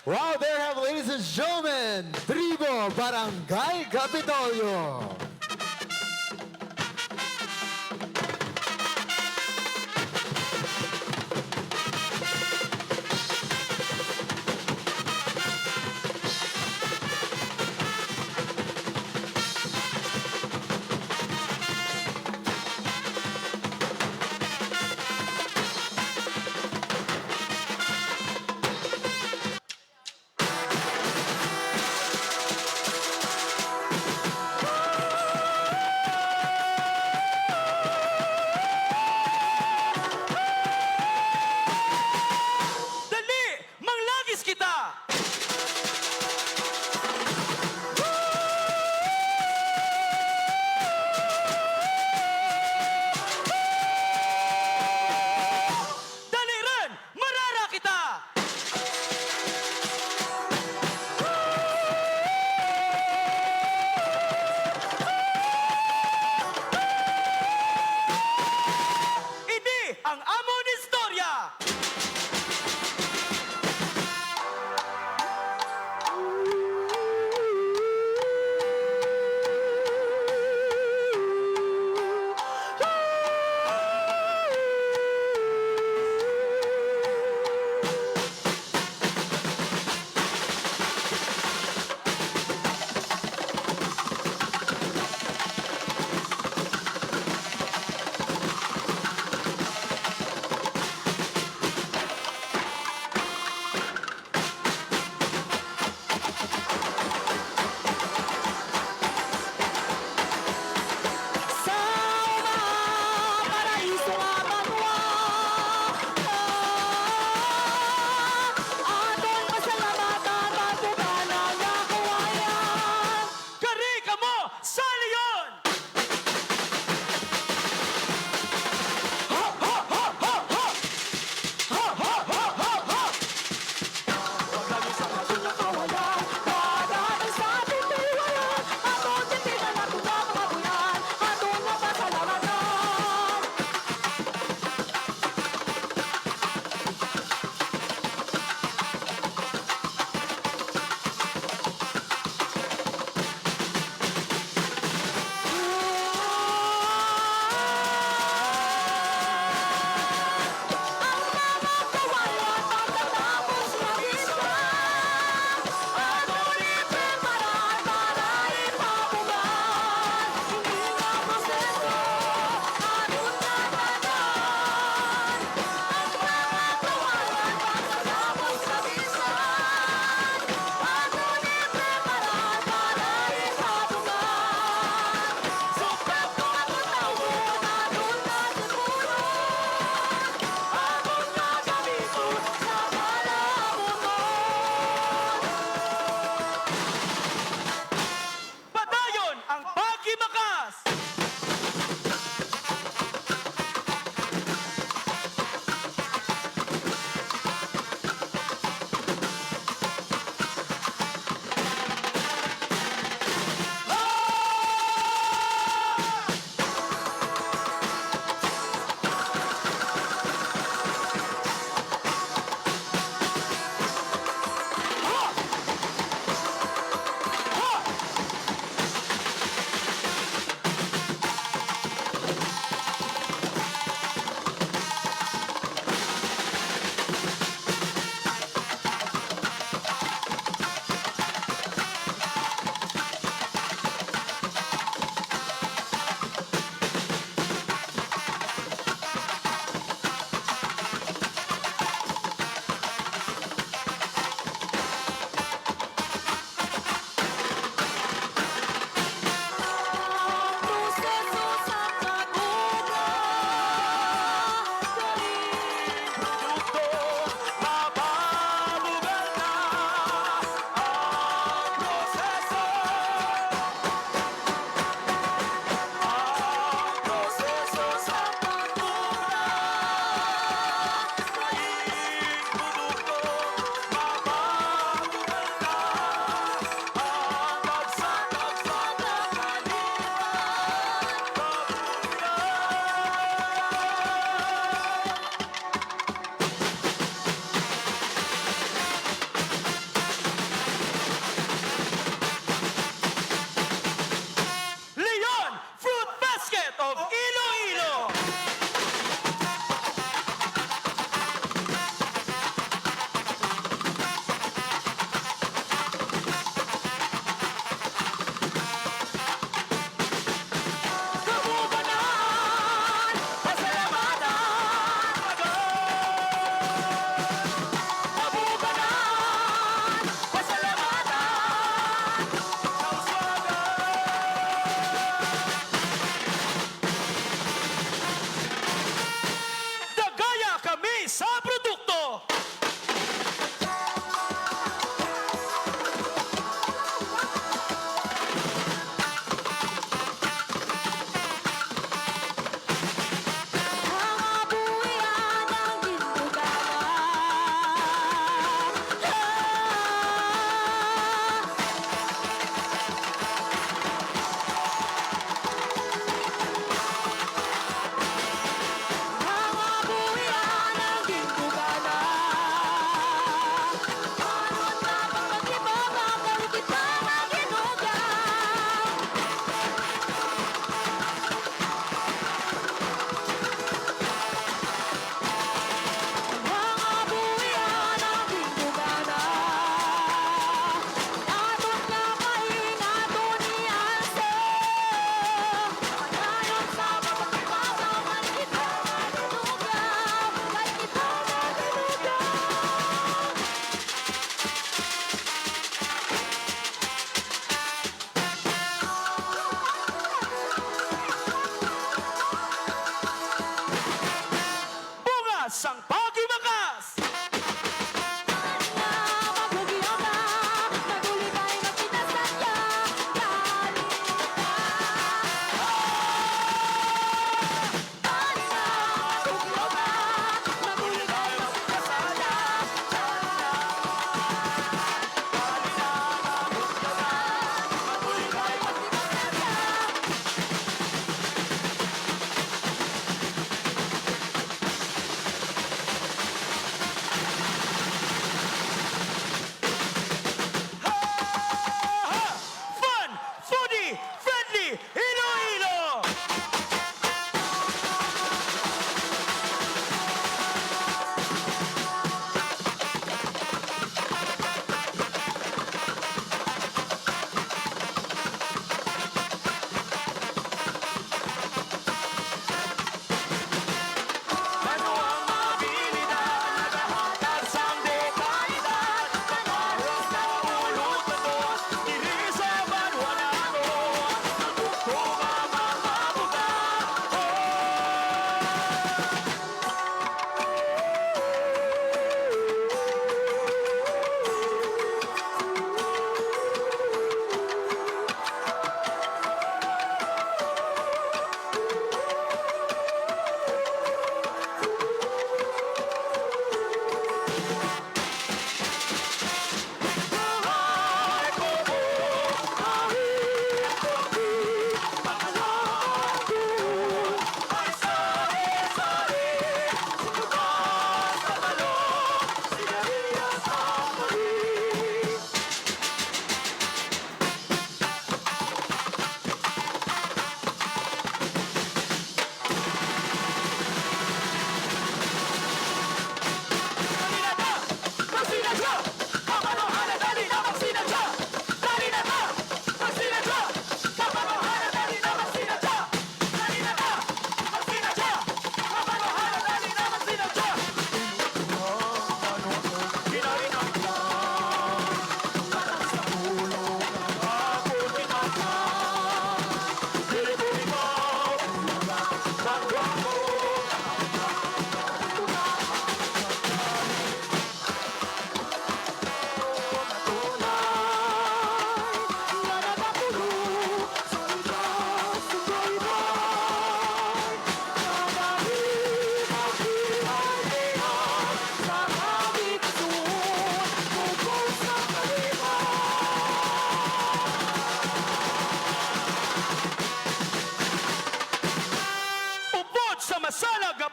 Wow, there you have, ladies and gentlemen, Tribo Barangay Kapitolyo.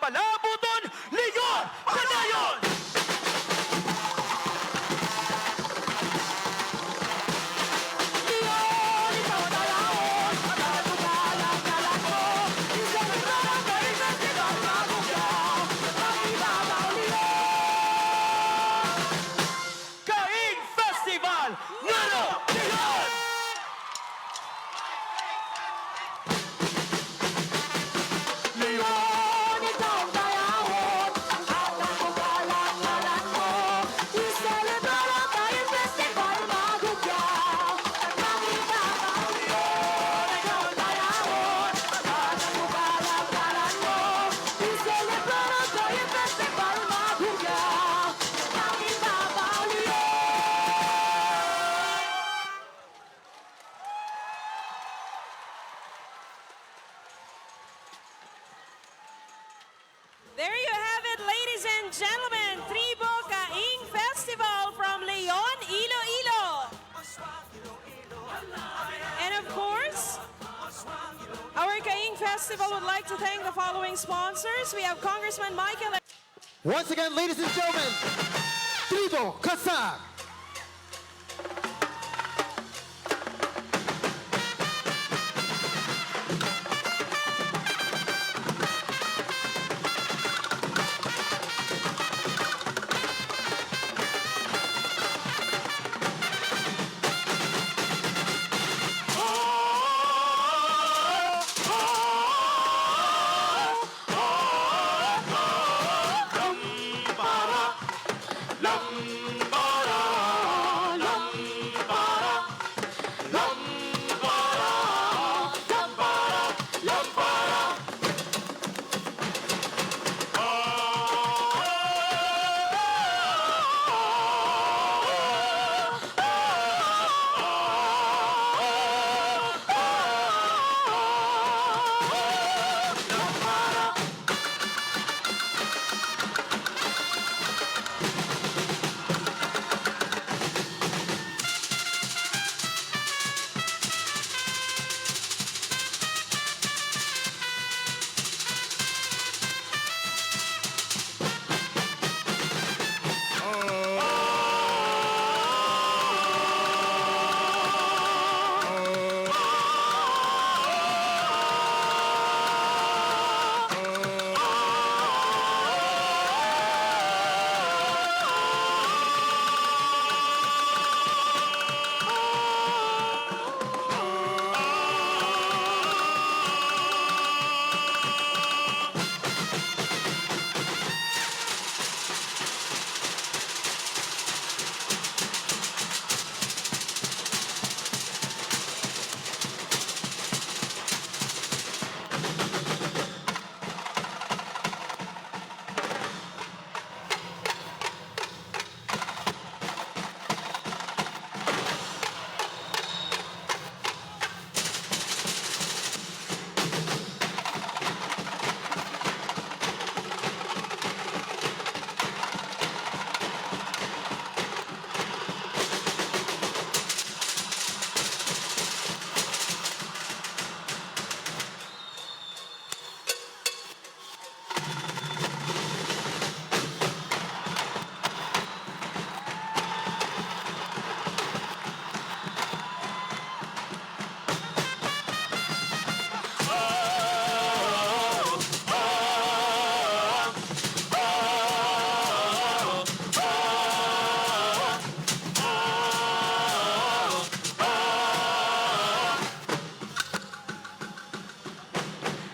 palabuton, Leon Panayon! Kaing Festival, Nano Leon! Leon, ikaw ang dayahon, at ang kabalang-ngalan mo. I-celebrate ang Kaing Festival, magugyaw, at mangibabaw. Leon, ikaw ang dayahon, at ang kabalang-ngalan mo. I-celebrate ang Kaing Festival, magugyaw, at mangibabaw. Leon! There you have it, ladies and gentlemen. Tribo Kaing Festival from Leon, Iloilo. And of course, our Kaing Festival would like to thank the following sponsors. We have Congressman Michael. Once again, ladies and gentlemen, Tribo Kasag.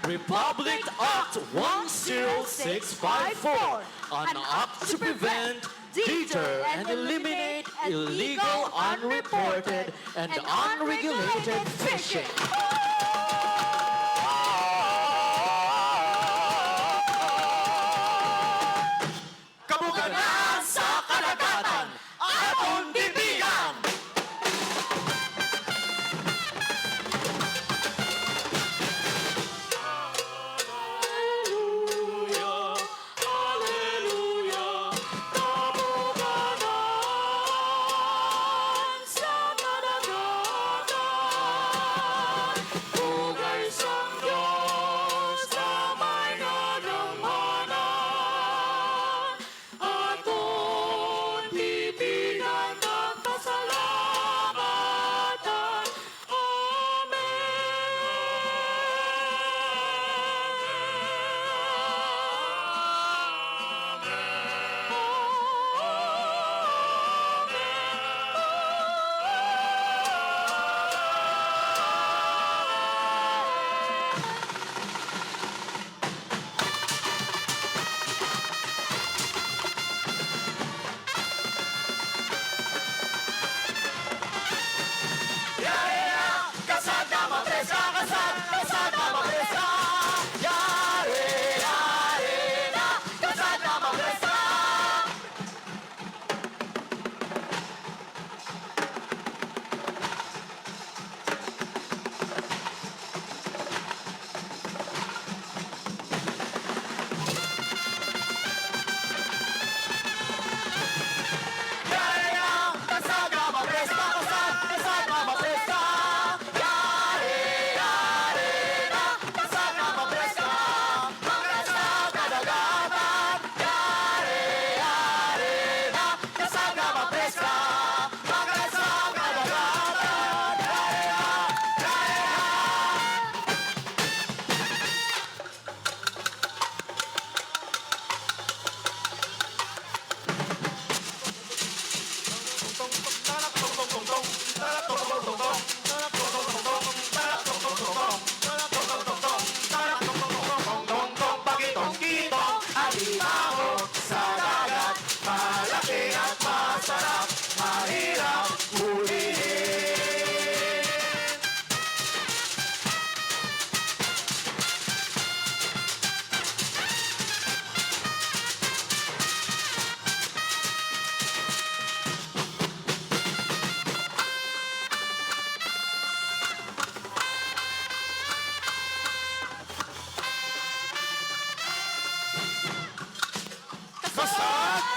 Republic Act 10654, an act to prevent, deter, and eliminate illegal, unreported, and unregulated fishing. Kabuganan sa karagatan, atong bibigan! Pugay sa Diyos na may nagamhanan.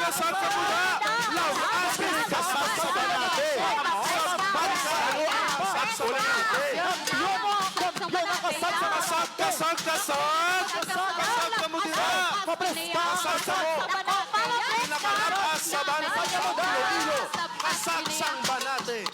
kasal sa mula. Lawas kasal sa banate. Kasal sa banate. Kasal ka mo dira. Kasal sa mo. Pinakalapas sa banate. Iloilo. Kasal sang banate.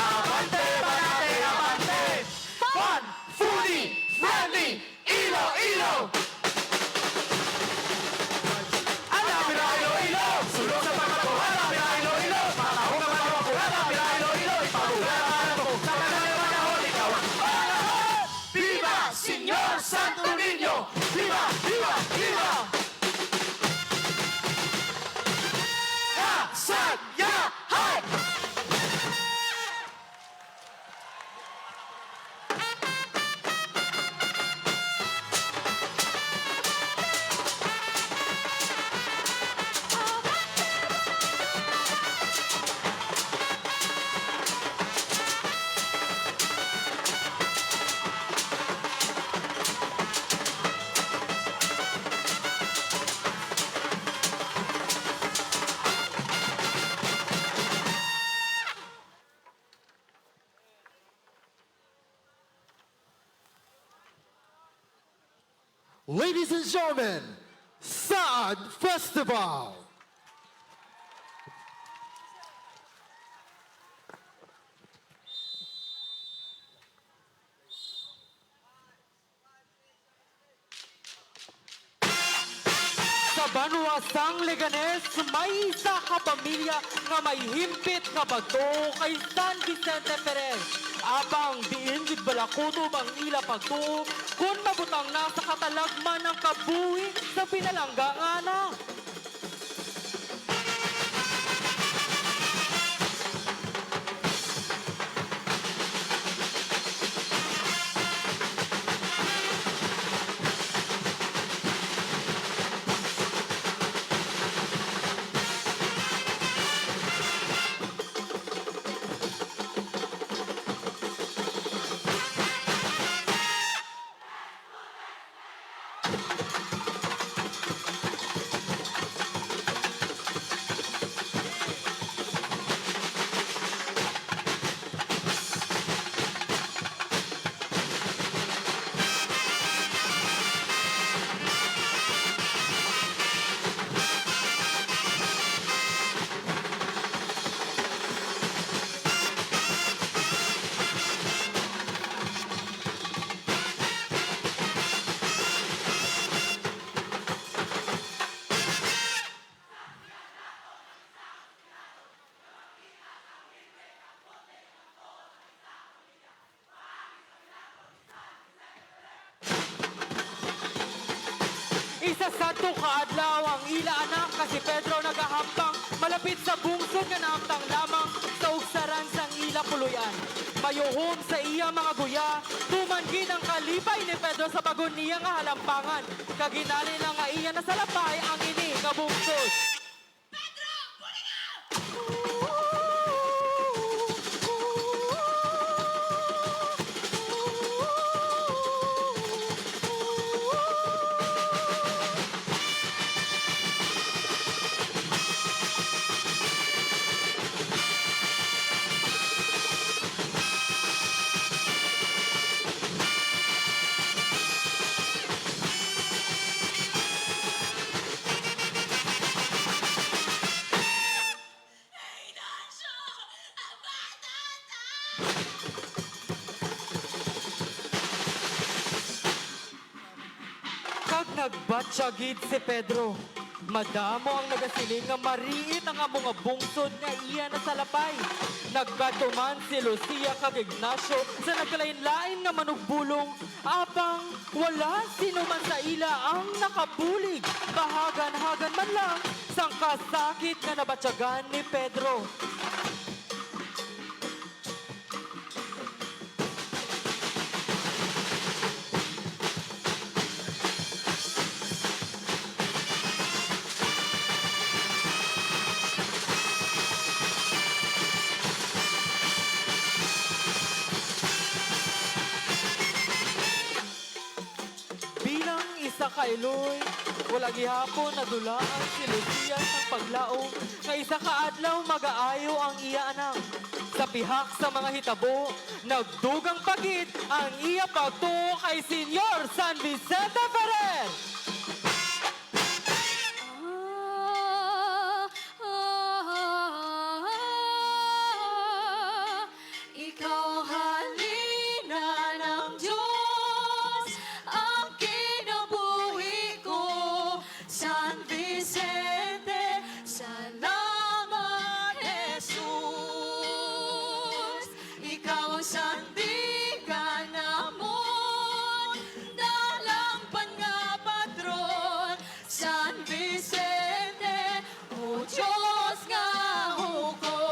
Abante, banate, abante. Fun, foodie, friendly, Iloilo. Hanapin ang Iloilo. Sulong sa pagkatuhala, Iloilo. Matahong ang pagkakuhala, Iloilo. Ipagulala ang alam mo. Sa kanalang panahon, ikaw ang panahon. Viva, Señor Santo Niño. Viva, viva, viva. Kasadyahan! Ladies and gentlemen, Saan Festival! Sa Banwasang Leganes, may isa ka pamilya nga may himpit nga bato kay San Vicente Perez. Abang diin gid balakuto bang ila pagtuo kun mabutang na sa katalagman ng kabuhi sa pinalanggaana. Isa santo kaadlaw ang ila anak kasi Pedro nagahambang malapit sa bungsod nga naamtang lamang sa ugsaran sang ila puluyan. Mayuhom sa iya mga guya, tumangin ang kalipay ni Pedro sa bagon niya nga halampangan. Kaginali lang nga iya na sa lapay ang ini nga bungsod. Kag nagbatsyagid si Pedro. Madamo ang nagasiling nga mariit ang among nga bungsod nga iya na sa lapay. Nagkatuman si Lucia kag Ignacio sa nagkalain-lain nga manugbulong. Apang wala sino man sa ila ang nakabulig. Bahagan-hagan man lang sang kasakit nga nabatsyagan ni Pedro. Bilang isa ka Iloy, wala gihapon nadulaan si Lucia sa paglaom nga isa ka adlaw magaayo ang iya anak. Sa pihak sa mga hitabo, nagdugang pagit ang iya pagtuo kay Senyor San Vicente Ferrer. Ikaw halina ng Diyos, ang kinabuhi ko. San Vicente, salamat Jesus. Ikaw ang sandigan namon, dalangpan nga patron. San Vicente, o Diyos nga hukom.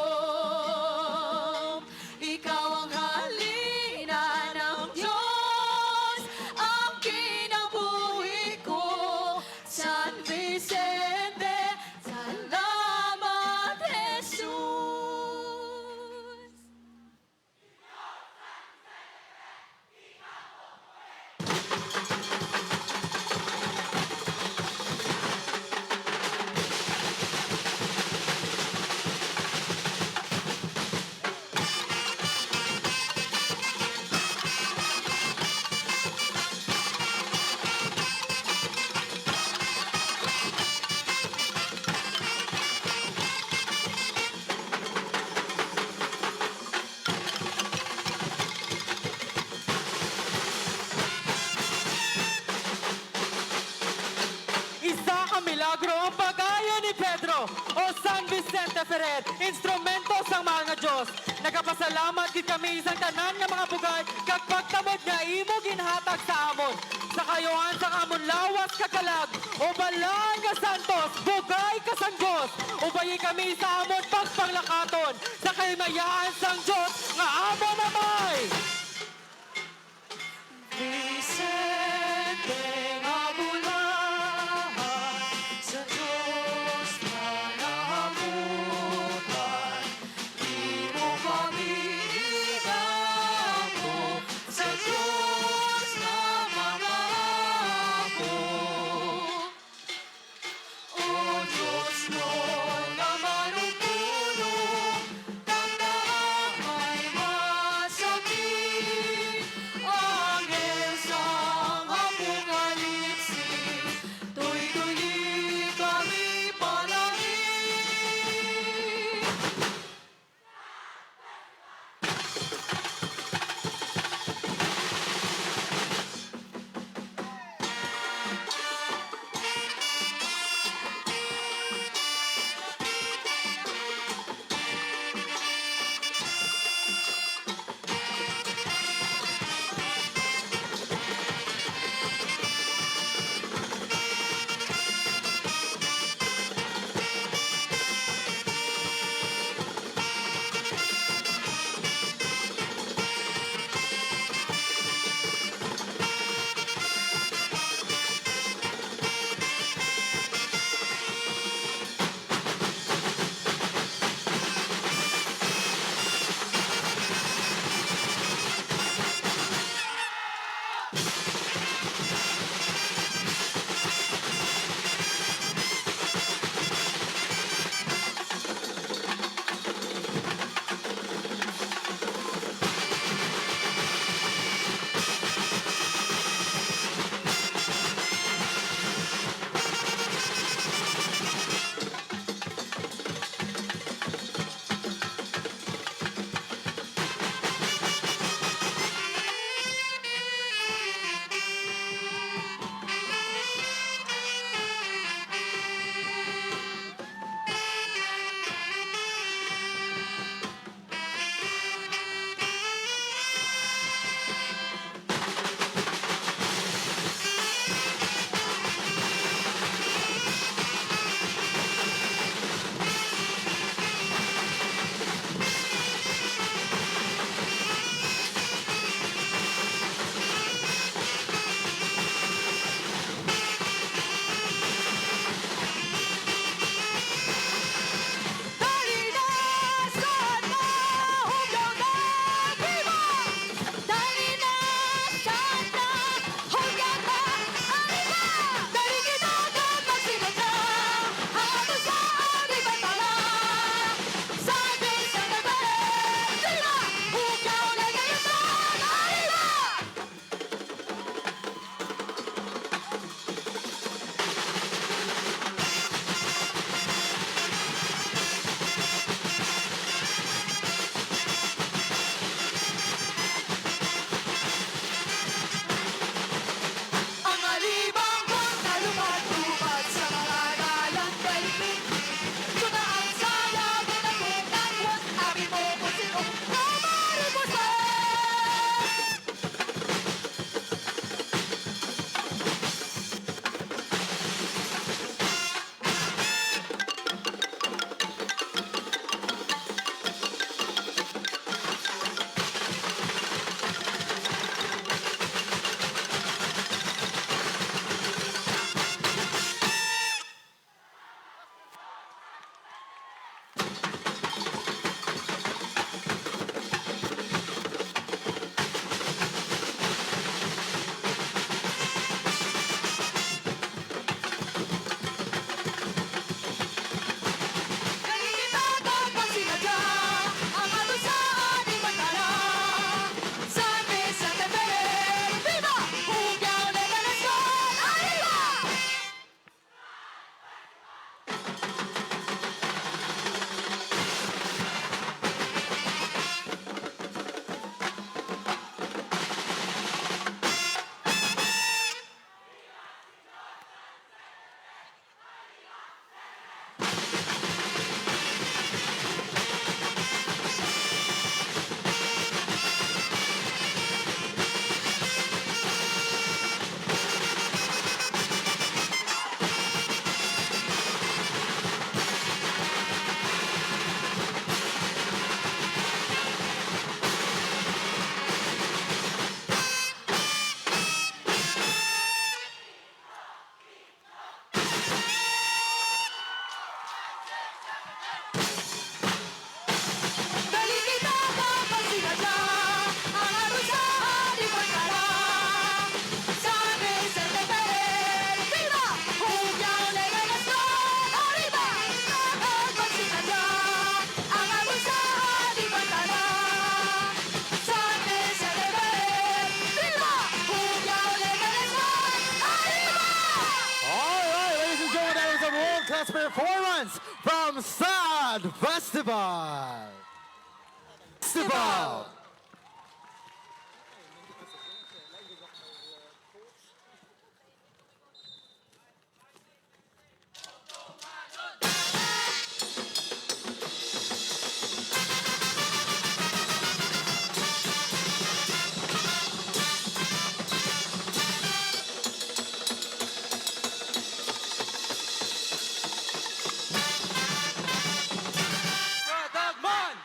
Ikaw ang halina ng Diyos, ang kinabuhi ko. San Vicente, salamat Jesus. Isa ka milagro ang pag-ayo ni Pedro o San Vicente Ferrer, instrumento sa mahal nga Diyos. Nagapasalamat gid kami isang tanan nga mga bugay kag pagtamod nga imo ginhatag sa amon. Sa kayuhan sa amon lawas kakalag o balaan nga santos, bugay ka sang Diyos. Ubayi kami sa amon pagpanglakaton sa kaymayaan sang Diyos nga amon amay. Vicente nga bulahan, sa Diyos nanamutan. Di mo kami inako, sa Diyos na mangako. O Diyos mo na manungkulo, tandaan may masa best performance from Sad Festival. Festival. Kadagman!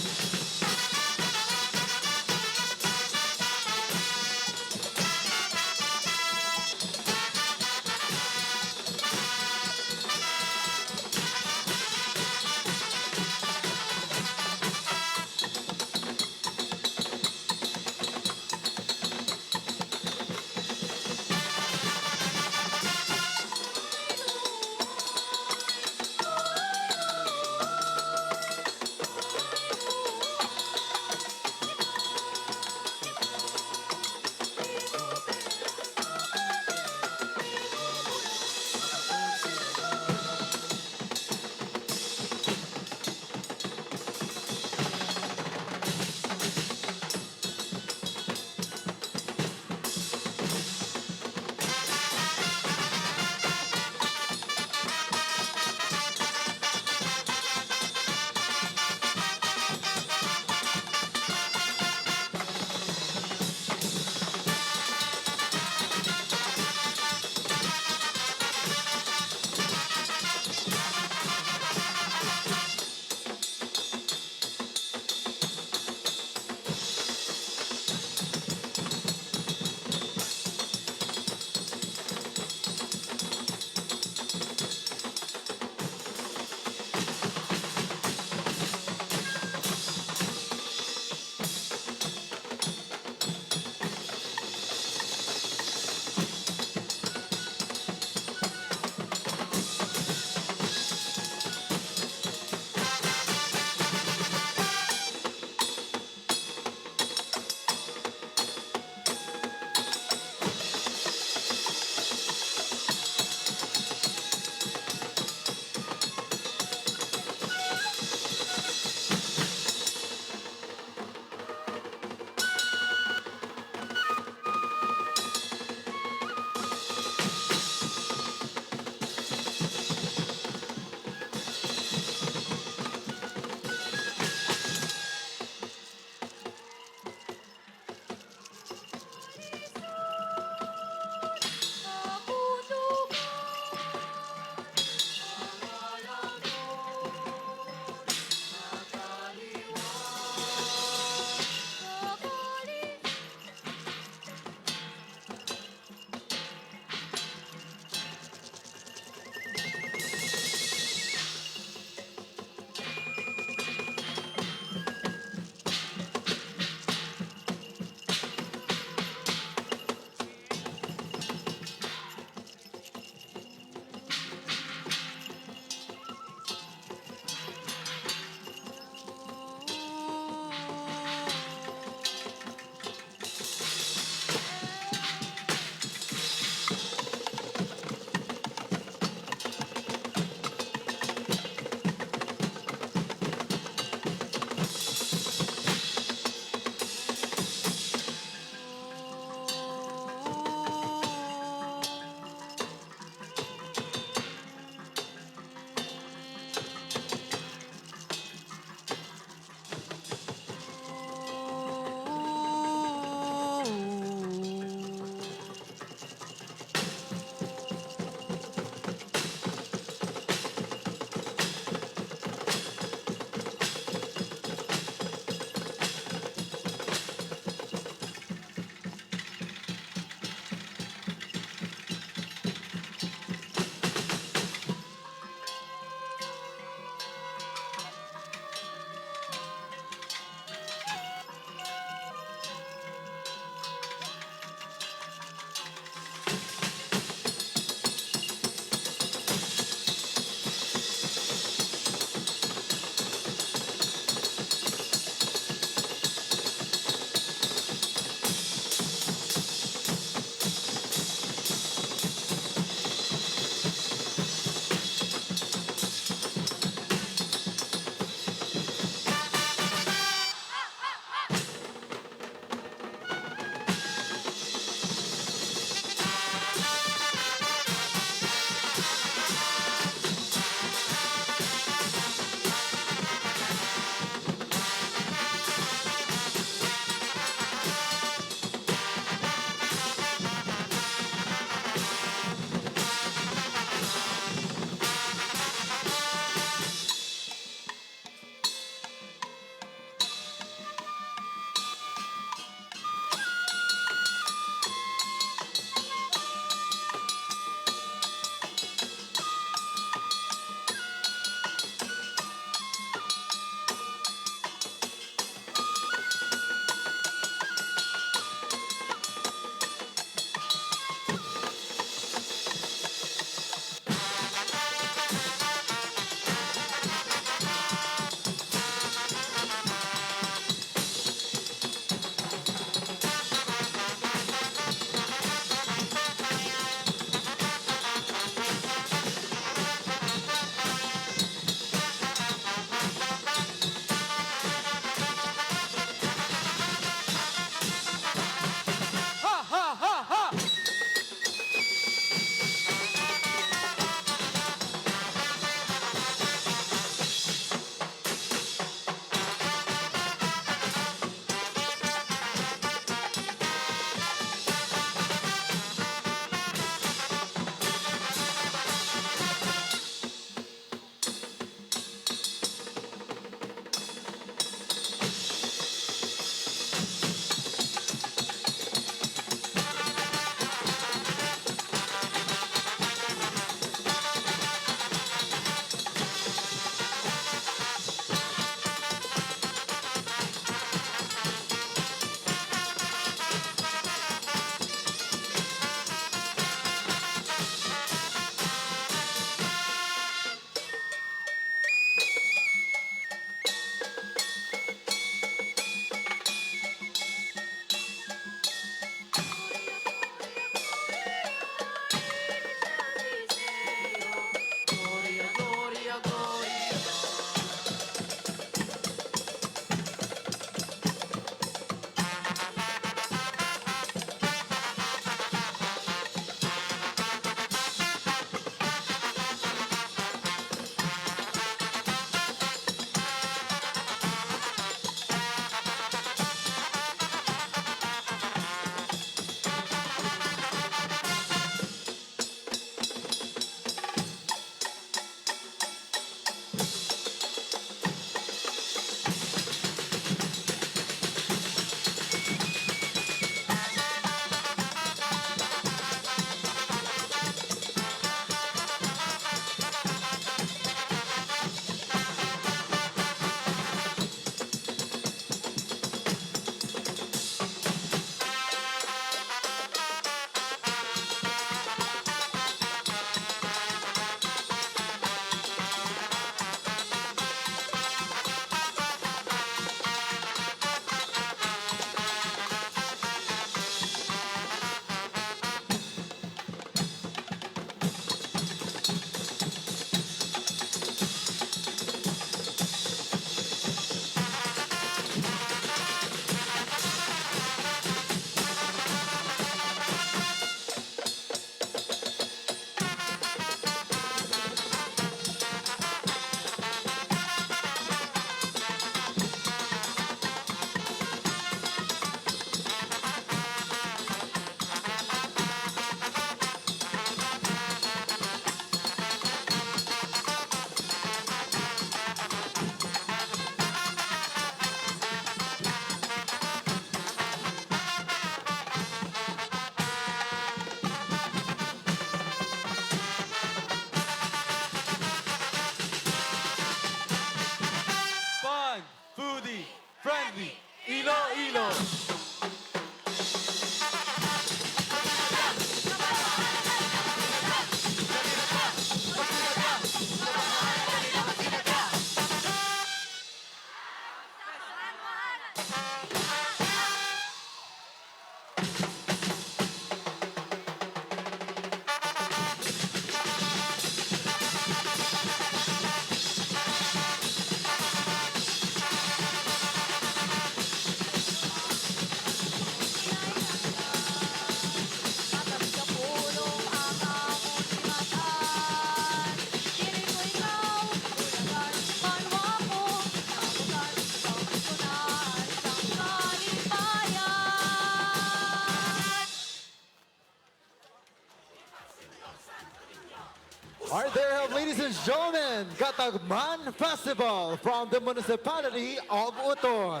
Ladies and gentlemen, Katagman Festival from the municipality of Uton.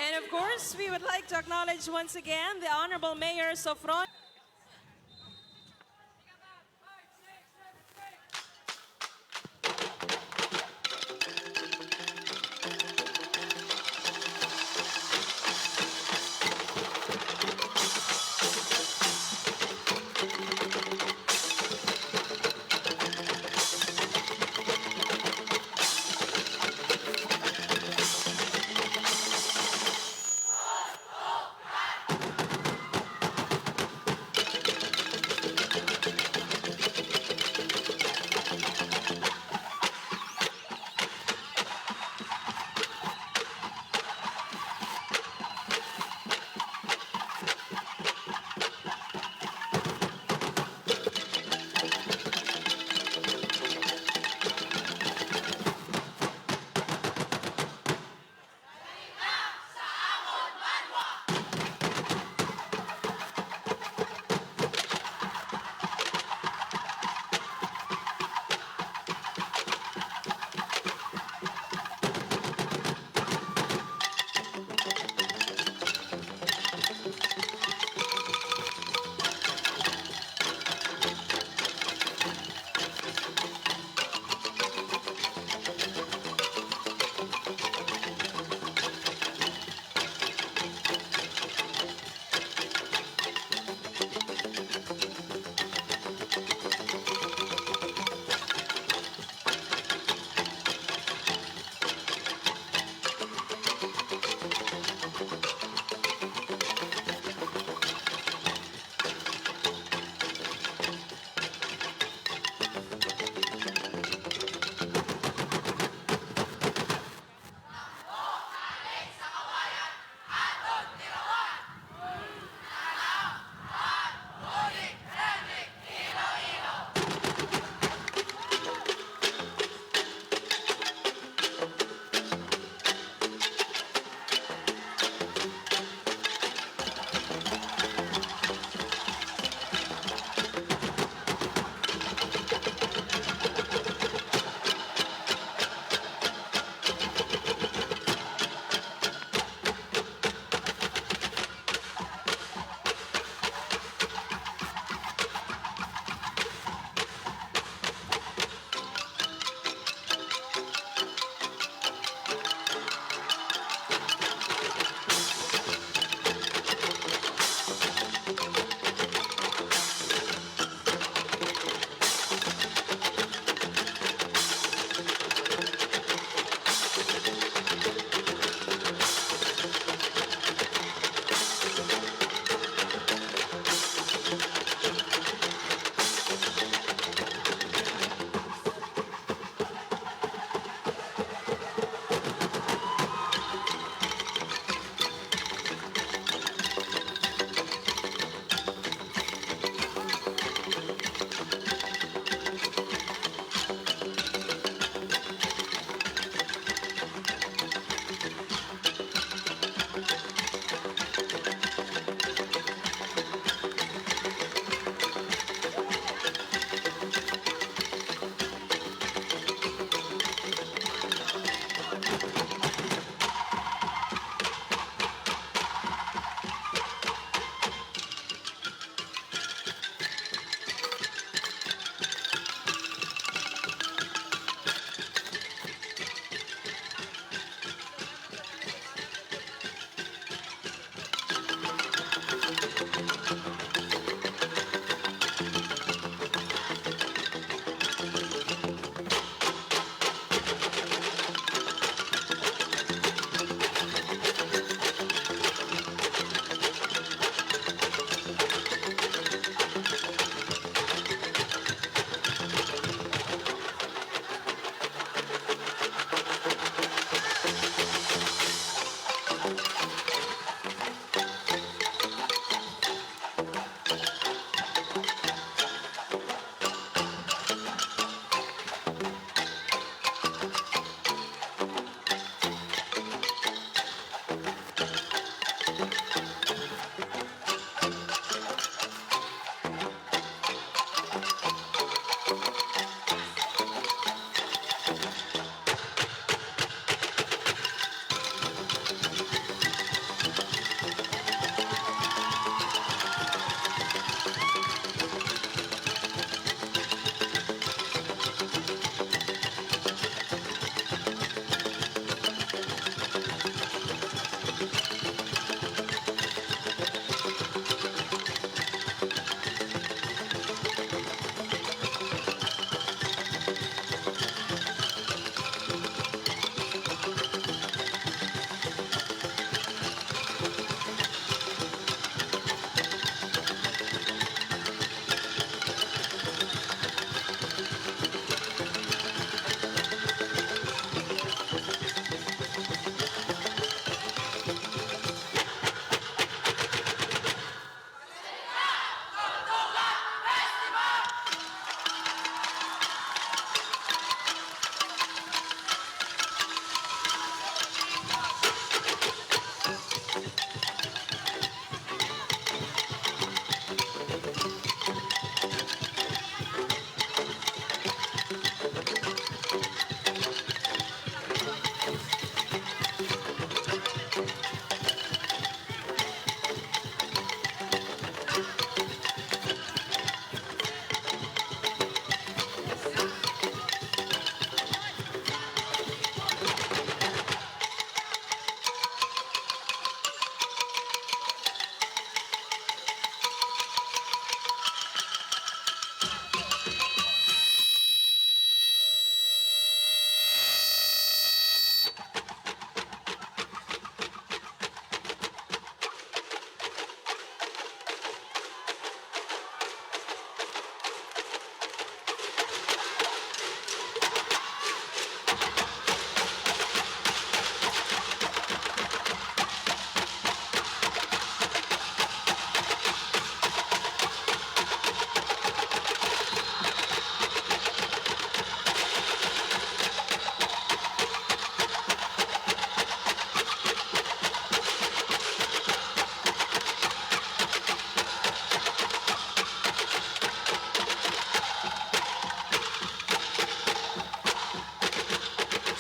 And of course, we would like to acknowledge once again the Honorable Mayor Sofron.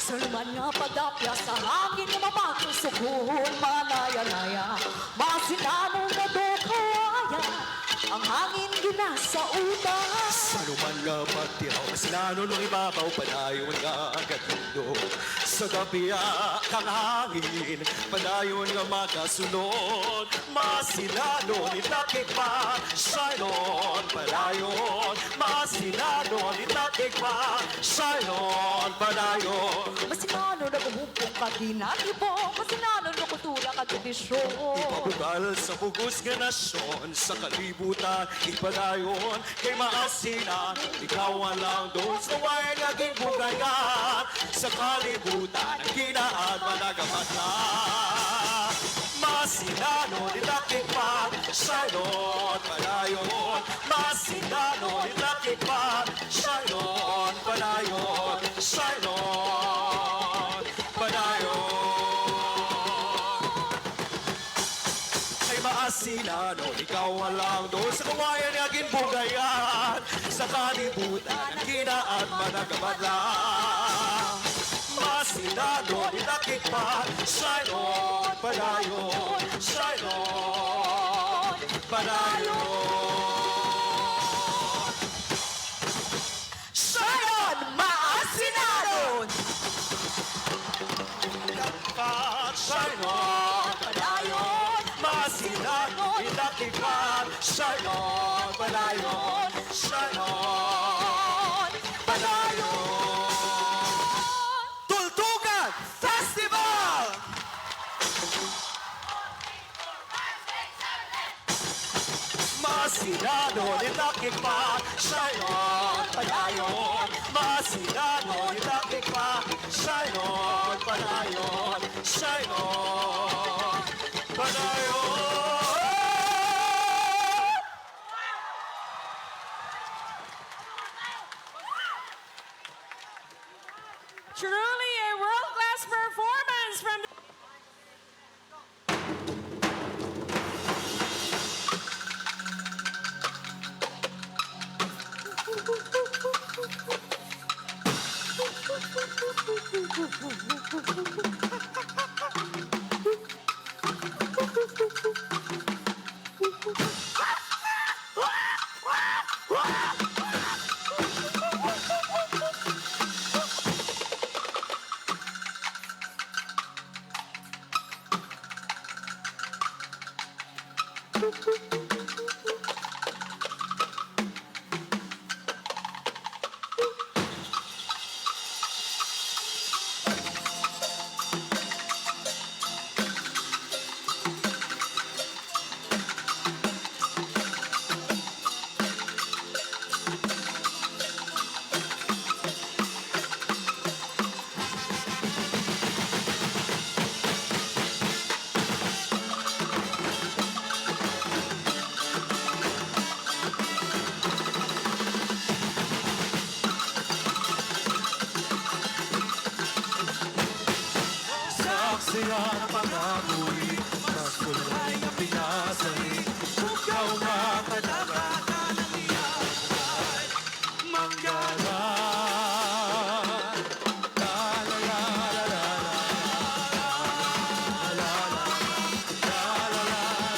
Sa luman nga pagdapya sa hangin nga mapagsusukuhon manaya-naya masinanong na dokaya ang hangin ginasa utas. Sa luman nga patiraw, masinano nung ibabaw, padayon nga agatundo. Sa gabiya kang hangin, padayon nga makasunod. Masinano ni takik pa, shine on, padayon. Masinano ni takik pa, shine on, padayon. Masinano na bumumpong ka ginagibong, masinano na kultura ka tradisyon. Ipabugal sa bugos nga nasyon, sa kalibutan, ipadayon. Kay maasinan, ikaw ang lang doon sa wayan naging bugayan. Sa kalibutan, ang ginaan, managamat na. Masinano, nitakik pa, shine on, padayon. Masinano, nitakik pa, shine on, padayon. Shine on, padayon. Kay maasinano, ikaw ang lang doon sa kawayan naging bugayan. Sa kalibutan, ang ginaan, managamat na. Masinano, nitakik pa, shine on, padayon. Shine on, padayon. Shine on, maasinano! Shine on, Padayon! masinano, nitakik pa, shine on, padayon. Shine on, padayon. Tultugan Festival! Masinano, nitakik pa, shine on, padayon. Masinano, nitakik pa, shine on, padayon. Shine on, padayon. Truly a world-class performance from the Saksiyan ang pangako'y mas kulay na pinasali. Ikaw nga kadagatan ng iyan manggalan. La la la la la la la la la la la la la la.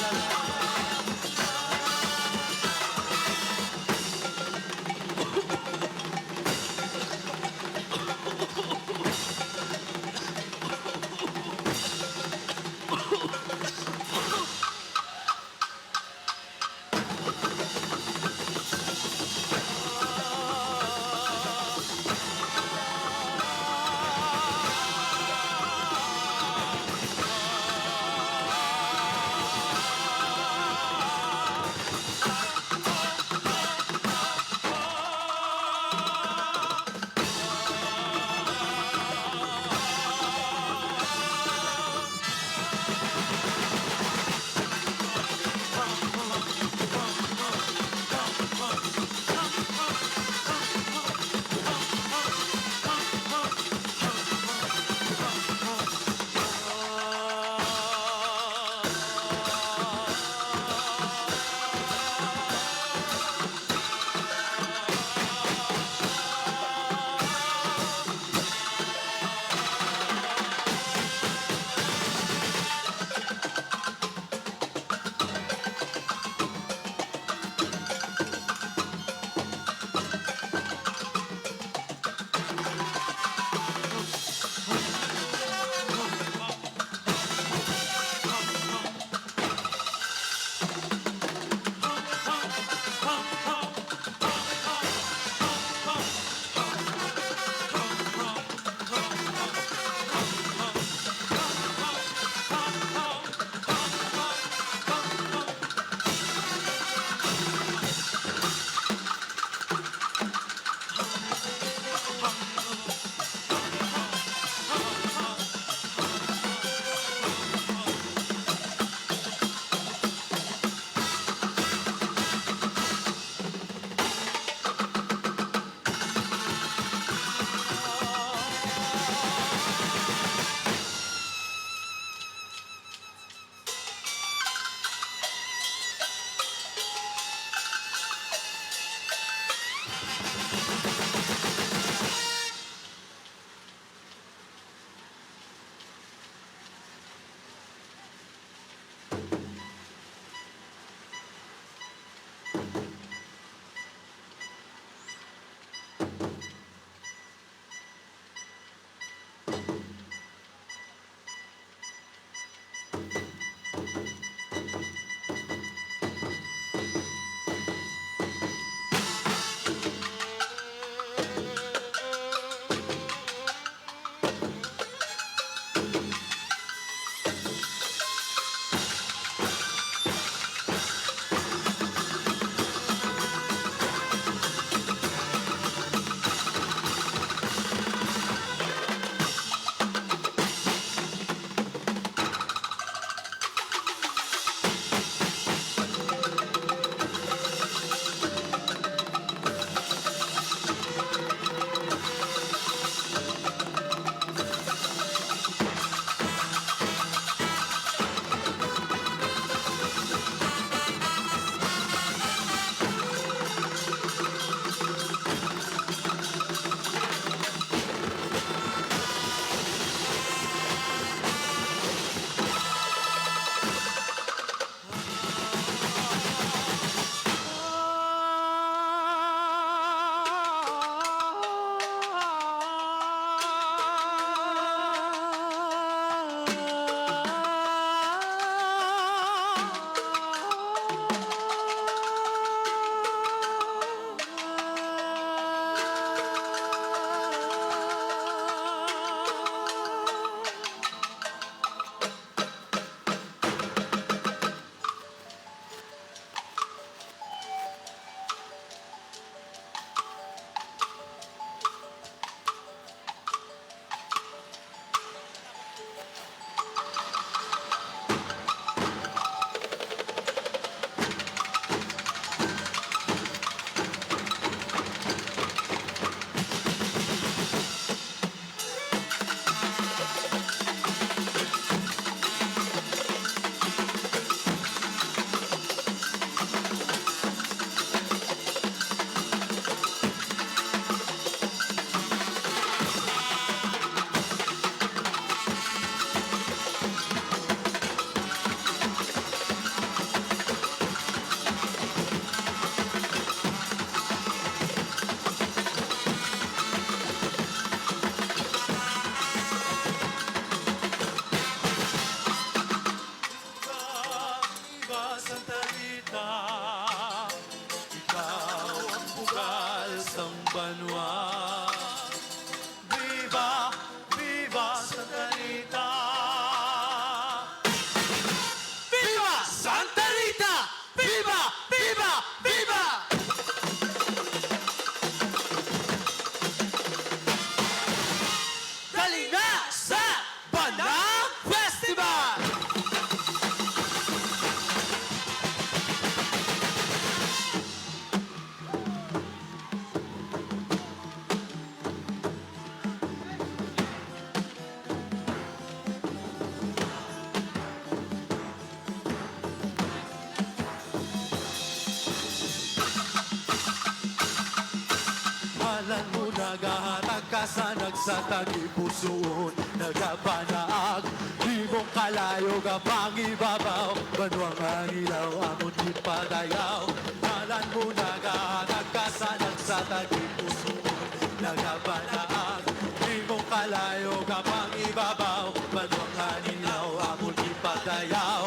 Pangalan mo nagahatag ka sa nagsatagi-pusoon Nagapanaag, di mong kalayo ka pang ibabaw Banwang ang ilaw, amon di padayaw Pangalan mo nagahatag ka sa nagsatagi-pusoon Nagapanaag, di mong kalayo ka pang ibabaw Banwang ang ilaw, amon di padayaw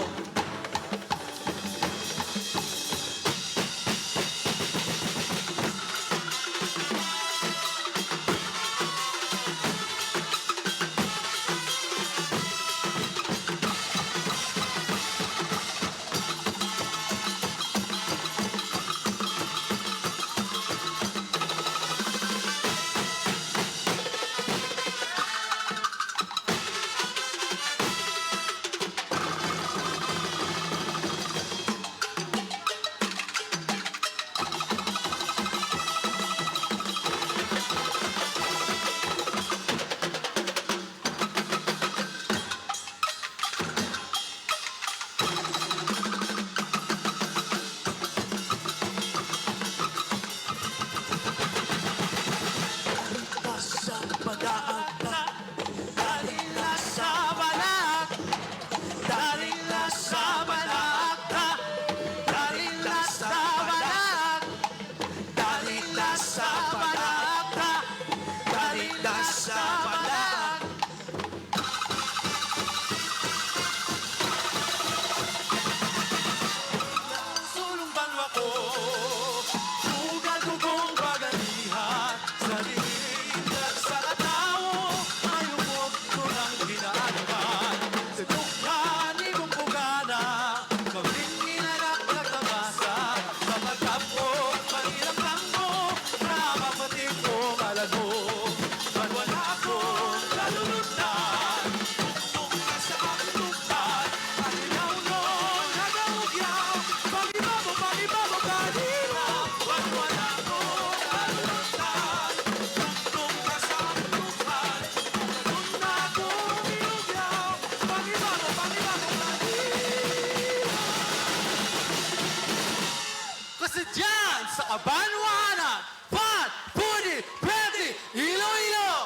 Kabanwahanan, Pat, Pudi, Pwede, Iloilo!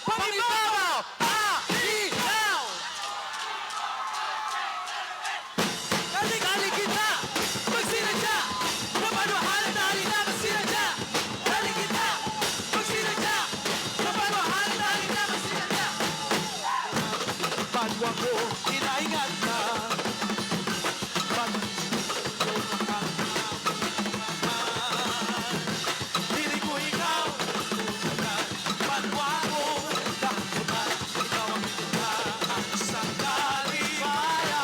Pangibabaw! Ilaw! Aling-aling kita! Magsinadya! Kabanwahanan na halina magsinadya! Aling kita! Magsinadya! Kabanwahanan na halina magsinadya! Banwa ko, inaingat na! Piling ko ikaw! Banwa ko! Lahat ikaw ang pintaan sa kalibayan!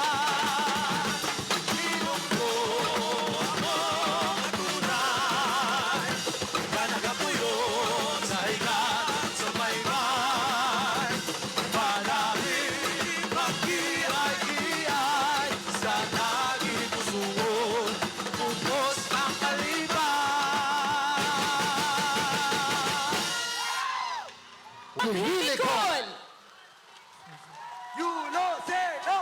Ilonggo ako natunay Kanagapuyo sa higat sa baybay Panahing magkiay-kiay sa naging pusoon Pupos ang kalibay Hihili ko! Yulo Seno!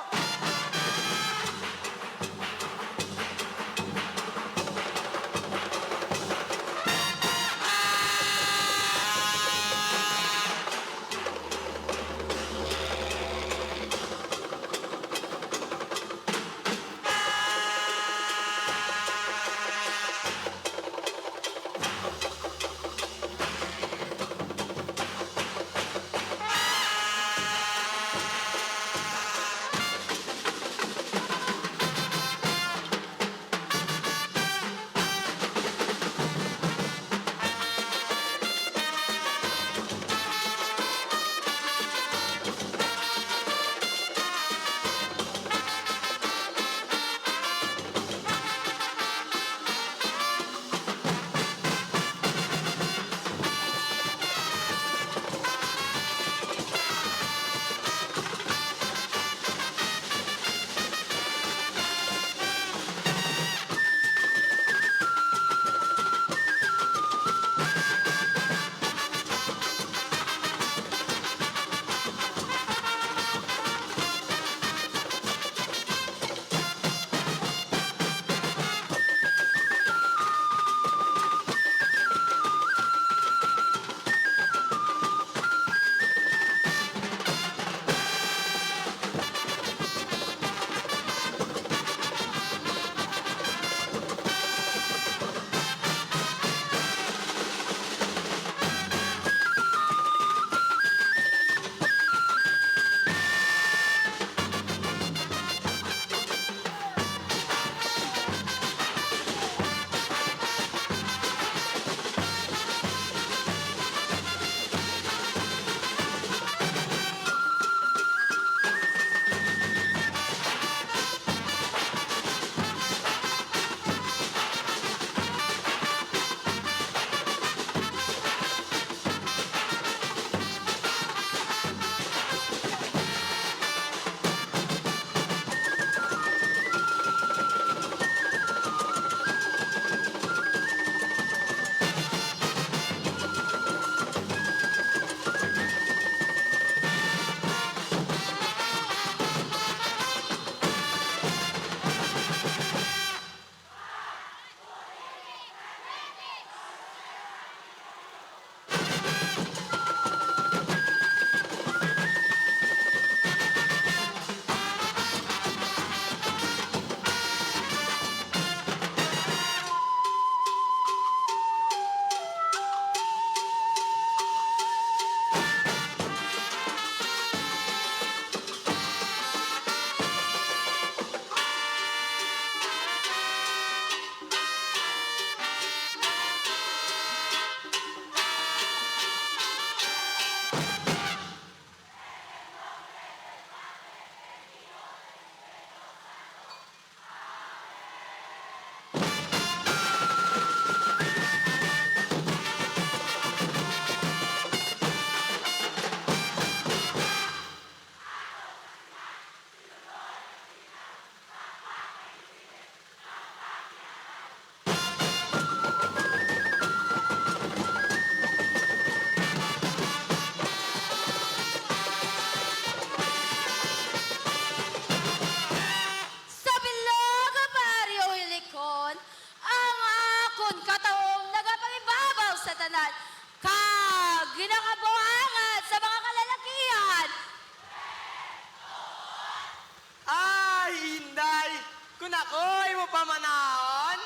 nako, imo pamanahon.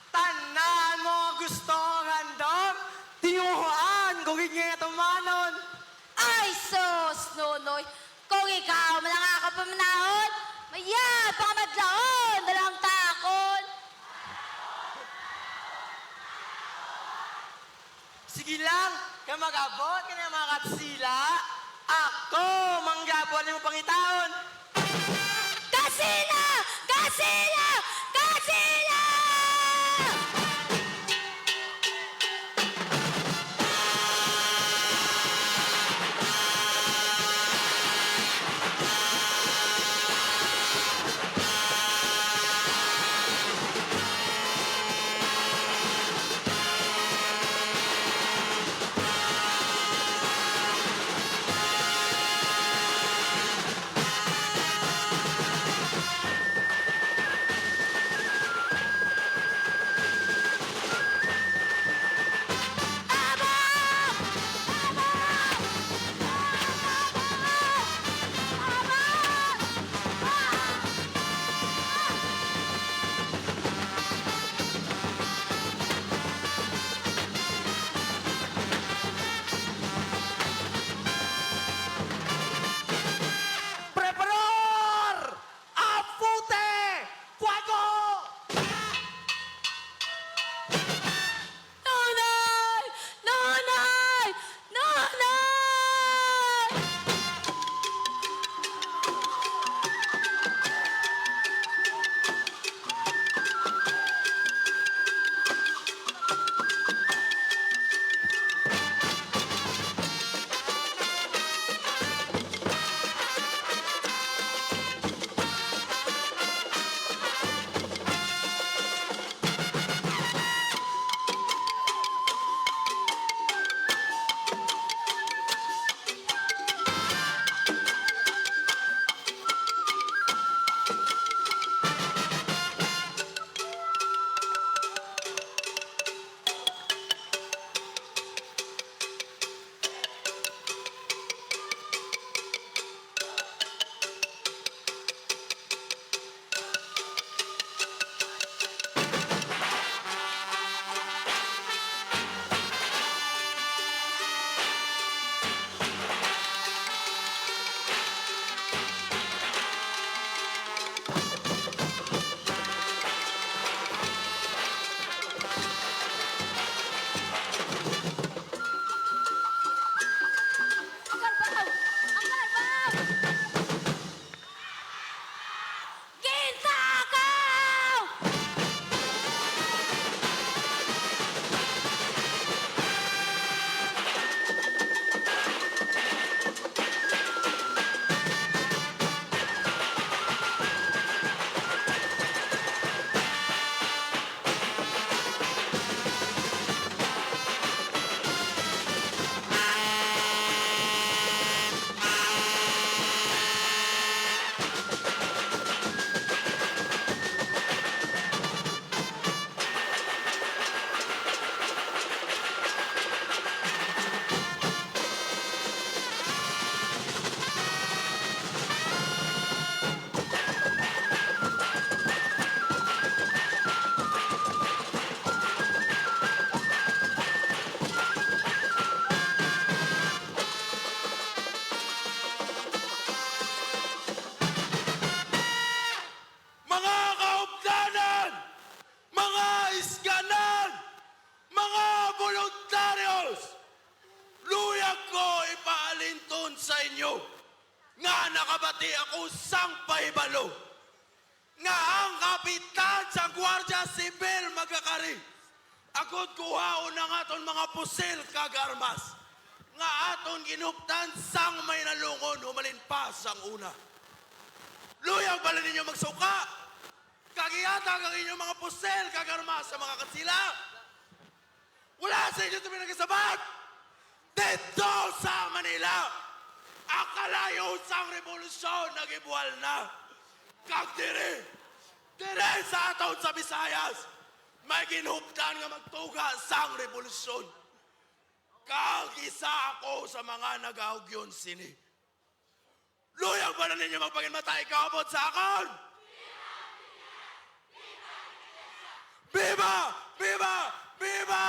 Tanan mo gusto handog. Tinguhaan, gugig nga tumanon. Ay, sus, Nunoy. Kung ikaw man ang akapamanahon, maya, pangamadlaon, dalang takon. Sige lang, kaya mag-abot ka na mga katsila. Ako, manggabot mo pangitaon. Kasila! Kasila! Kasila! Preparor! Apute! Fuego! Nanay! Nanay! Nanay! Ang karbaw! Ang karbaw! Gintakaw! Mga kaugdanan, mga iskanan, mga voluntaryos, luyag ko ipaalinton sa inyo nga nakabati ako sang pahibalo nga ang kapitan sa Gwardiya Sibil magakari agod kuhaon ng aton mga pusil kag armas nga aton ginuptan sang may nalungon humalin pa sang una. Luyang bala ninyo magsuka. Kagiyatag ang inyong mga pusel, kagarma sa mga katsila. Wala sa inyo ito pinagkasabat. Dito sa Manila, ang kalayo sang revolusyon nagibuhal na. Kag dire sa aton sa Visayas, may ginhuptan nga magtuga sang revolusyon. Kag isa ako sa mga nagahugyon sini. Luyang ba na ninyo magpaginmatay kaabot sa akon? Viva! Viva! Viva!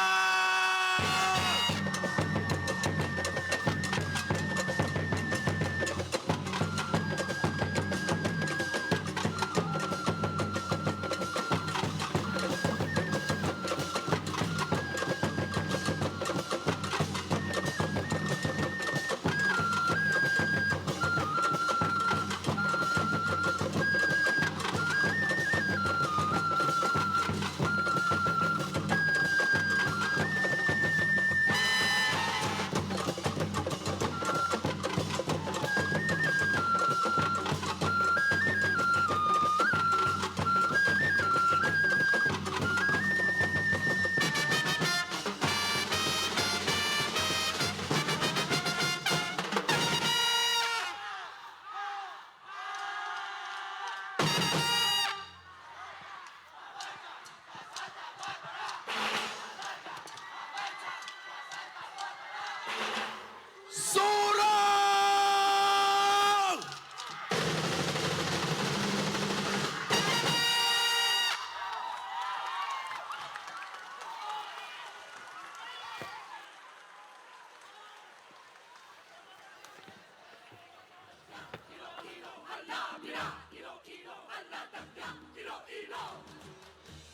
Surang!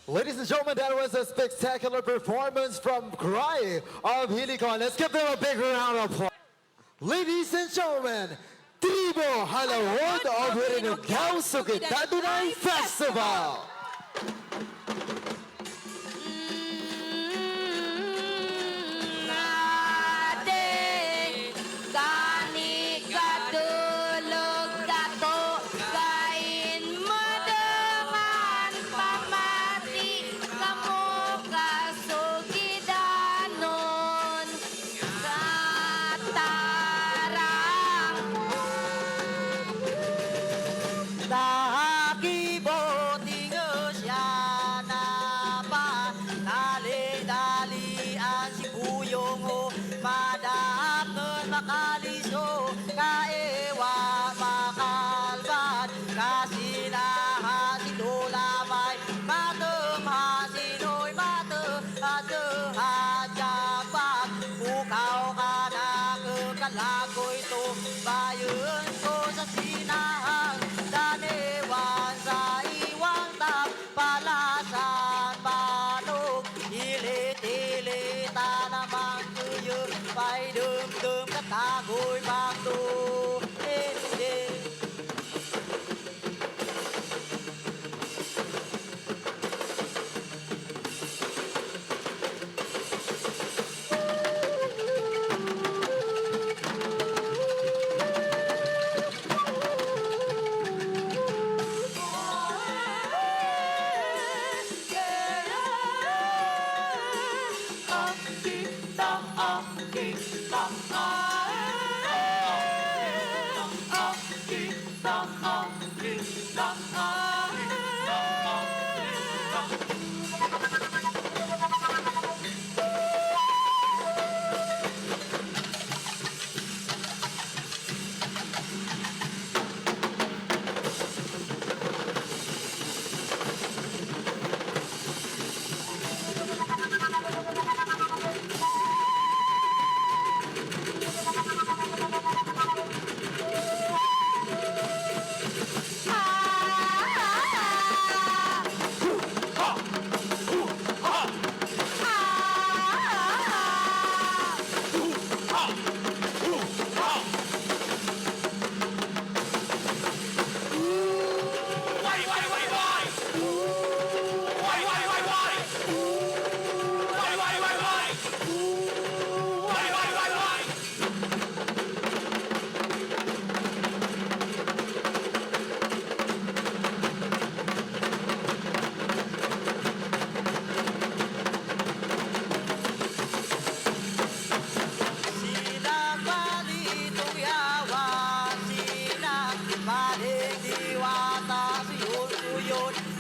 Ladies and gentlemen, that was a spectacular performance from Cry of Helicon. Let's give them a big round of applause. Ladies and gentlemen, Tribo Halawod of Dinagyang Sukitadunay Festival. Ade, gani katulog kato, kain madangan pamati, kamo kasugidanon, katarang. Nakiboting siya na pa, dali-dalian si Kuyong ho, madahap nun makaliso, kaewa makalbat, kasinahan si Tulamay, matumha sino'y matuhasahan kapag bukaw ka na kalakoy to, bayon ko sa sinahang, danewan sa iwang tap, palasan banog, ilit-ilita namang kuyo, pa'y dum-dum katagoy bakto,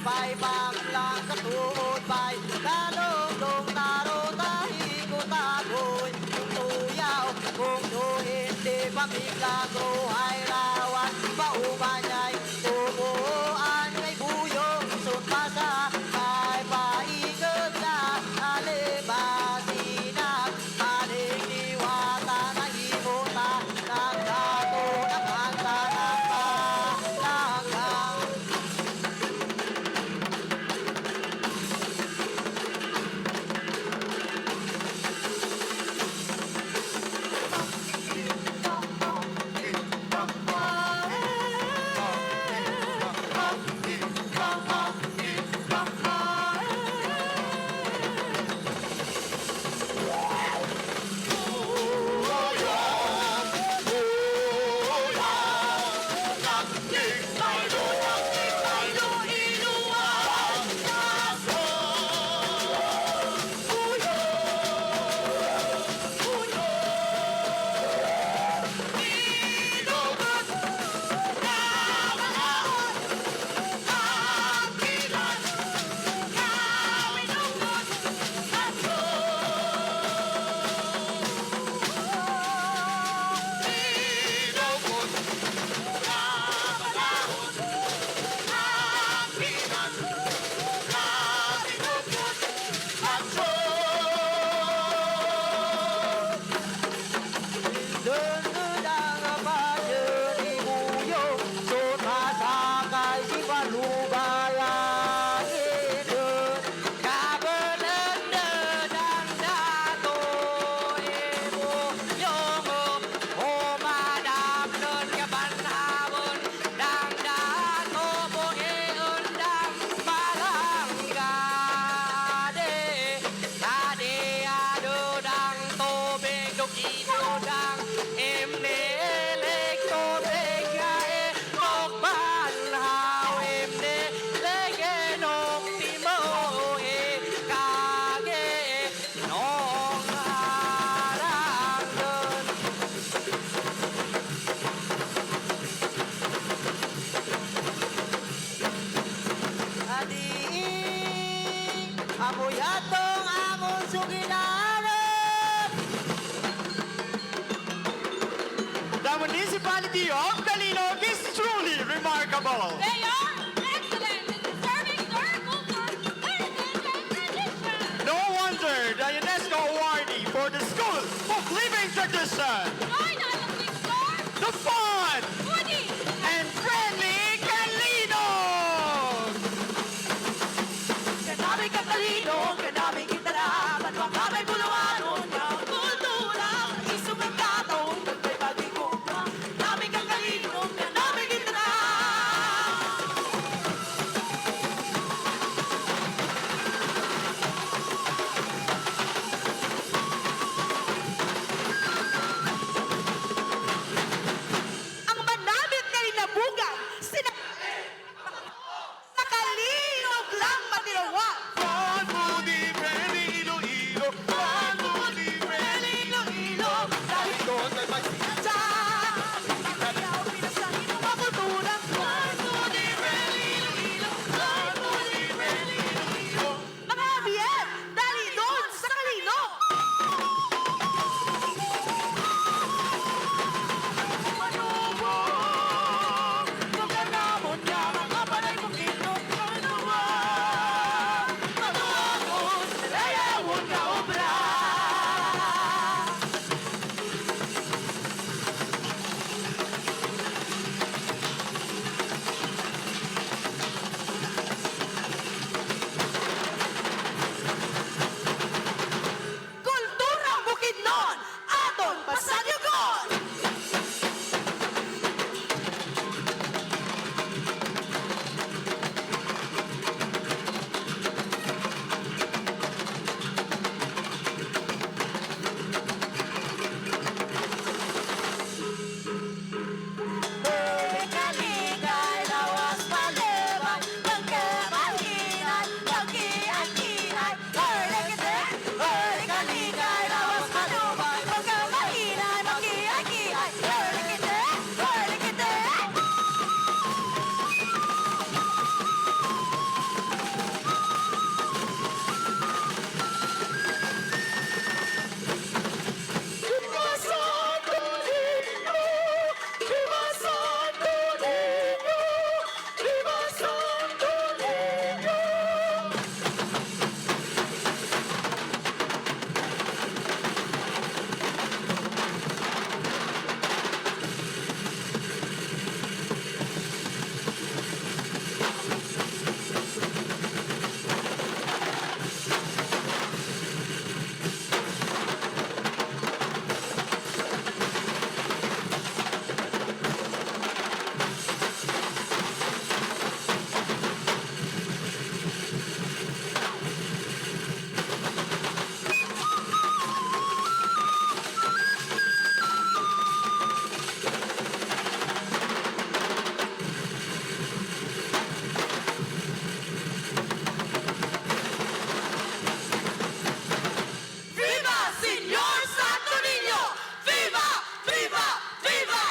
Bay bang lang sa tuhod bay, lalong taro tahi ko tagoy, yung tuyaw kung do hindi pamiglago ay rawan, paumanyay tumuan kay buyong, sutpasa ay paiga Puyatong among sugilanon. The municipality of Calinog is truly remarkable. They are excellent in preserving their culture, heritage, and tradition. No wonder the UNESCO awardee for the School of Living Tradition. Join us at the store, The fun foodie, and friendly Calinog! Kanami Kalinog, kanami kita laban, mga may bulawanon ng kultura. Isog ang kataong may pagigugma. Kanami Kalinog, kanami kita na. Ang manamit na linabugan, sa Kalinog lang matirawan. Fun, foodie, friendly Iloilo. Fun, foodie, friendly Iloilo, dahil doon ay may sinadya. Kaya pinasahin ang mga kultura. Marconi, Rally, Iloilo. Marconi, Rally, Iloilo. Mga abiyet, dahil doon sa Kalinog. Manubo, pagkanamon niya, mga panay kong inog. Manuwa, manuwa, layawon ka obra. Kulturang Bukidnon, aton pasanyugon! Kaligay, lawas palibay, pagkamahinay, pagkiay-kiay. Kaligay, lawas palibay, pagkamahinay, pagkiay-kiay. Viva, Señor Santo Niño! Viva, viva, viva!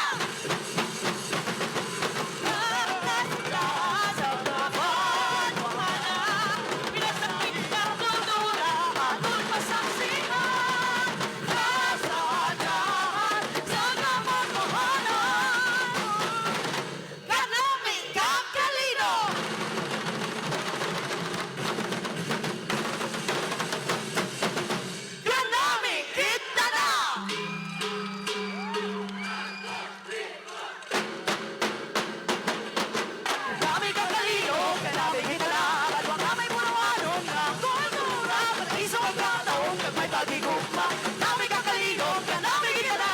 Sa Kabanwahanan, pinasakit ng kultura, aton pasaksihan. Kasadyahan, sa Kabanwahanan, kanami kang Kalinog! Kanami kita na! Kanami kang Kalinog, kanami kita na. Kalwang ka may purawanon ng kultura. Paraiso ang kataong kag may pagigugma. Kanami kang Kalinog, kanami kita na!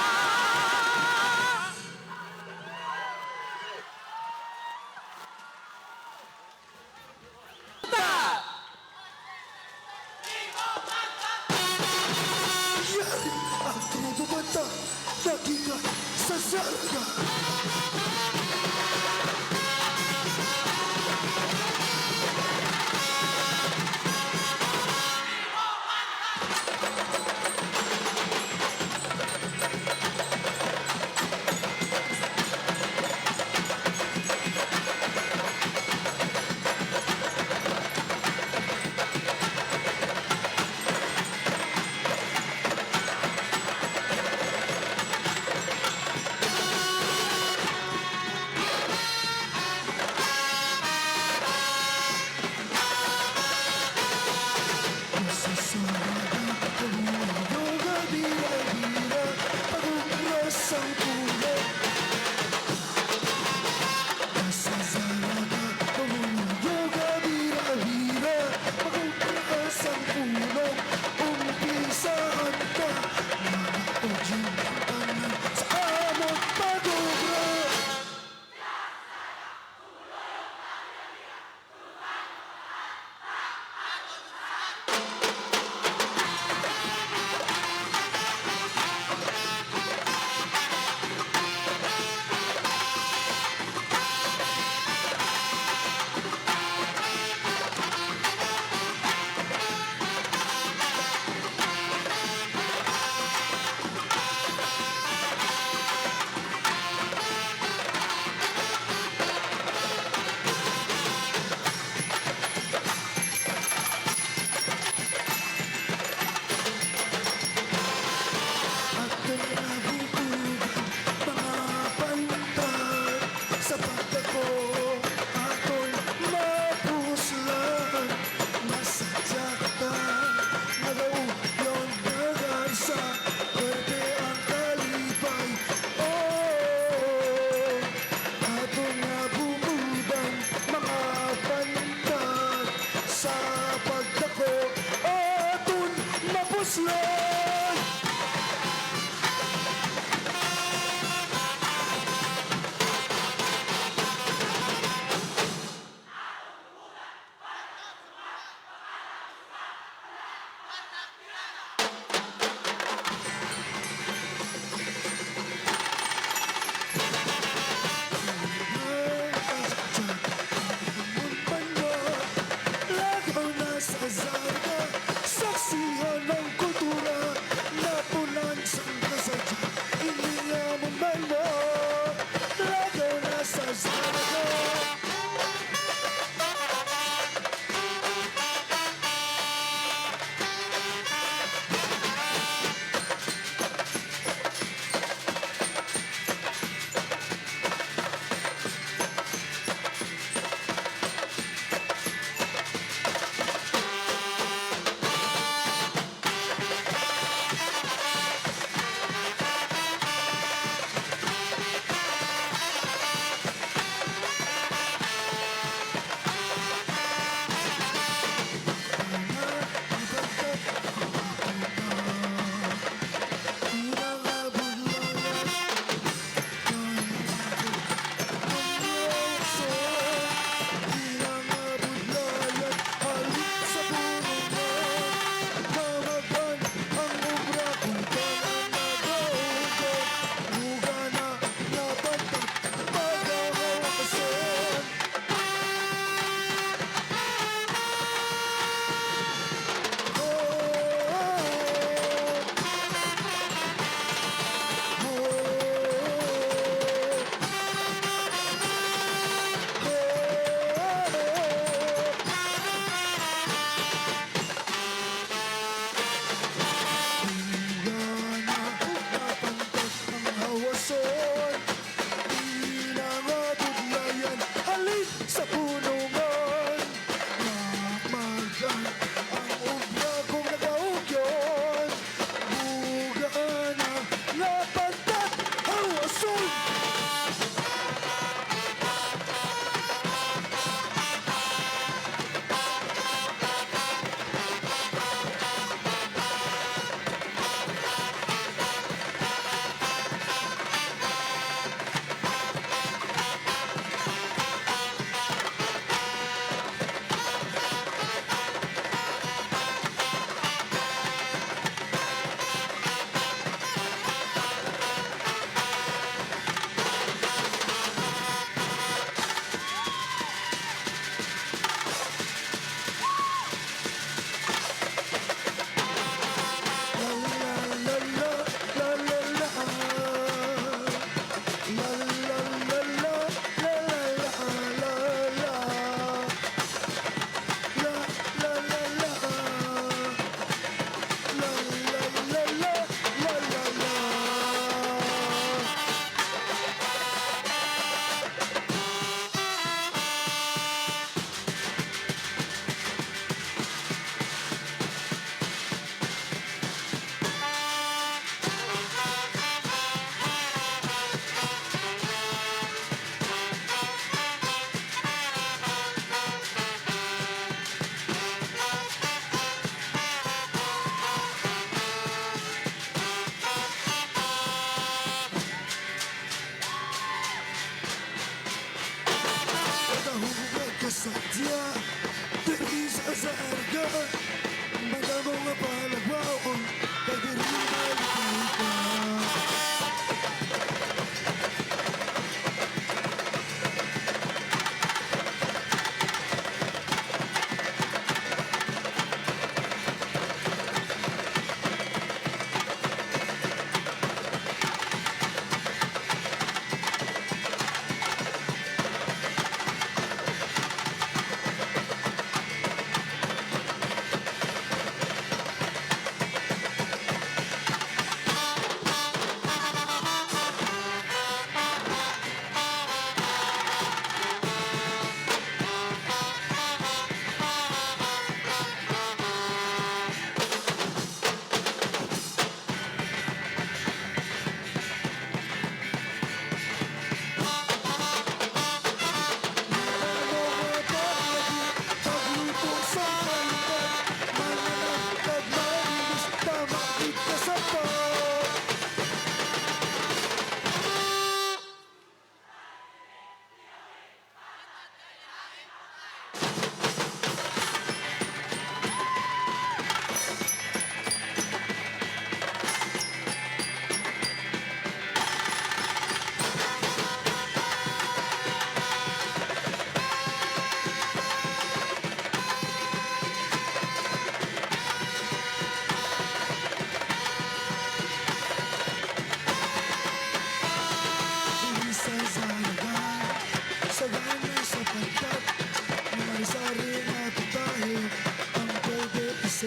Yari ang tribo bata, nagigan sa sarga.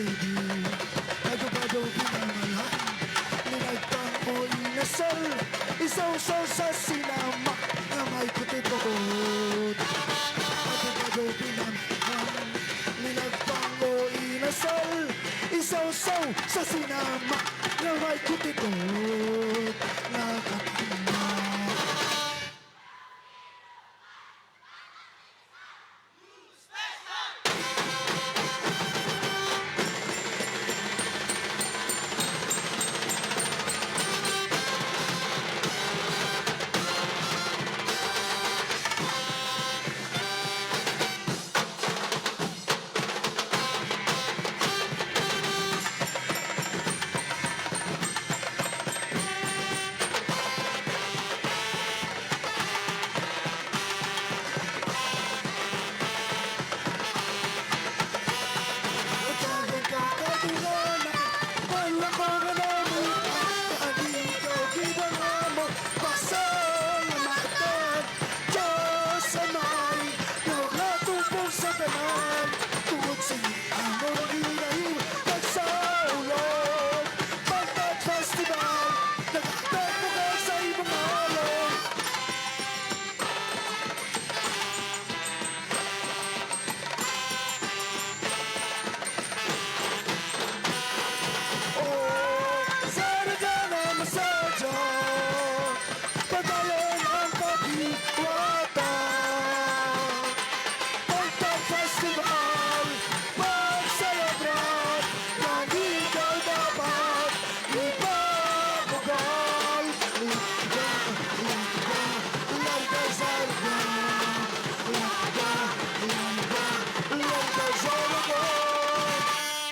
baby. Gado-gado pinangalan, linagpang o inasal, isaw-saw sa sinama na may kutipot. Gado-gado pinangalan, linagpang o inasal, isaw-saw sa sinama na may kutipot. Nakatama.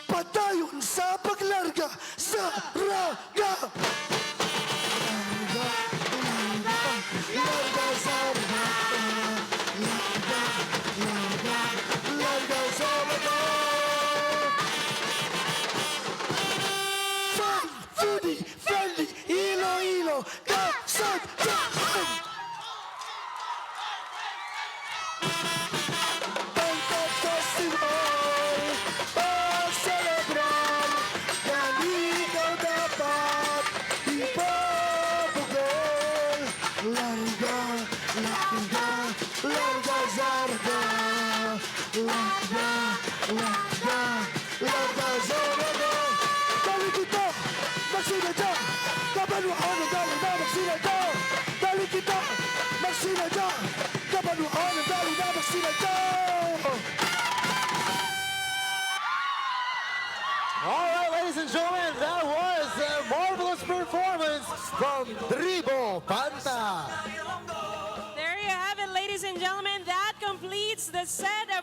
Patayon sa paglarga sa raga. Larga sa raga. Larga sa raga. Fun, foodie, friendly, Iloilo, Kasadyahan. Pagkat festival, pag-celebrar, yan ikaw dapat ipapagol. Larga, larga, larga sa raga. Larga, larga, larga sa raga. Dali kita, magsinadya, Kabanwahanan, dali na magsinadya. Dali kita, magsinadya, Kabanwahanan, dali na magsinadya. All right, ladies and gentlemen, that was a marvelous performance from Tribo Panta. There you have it, ladies and gentlemen. That completes the set of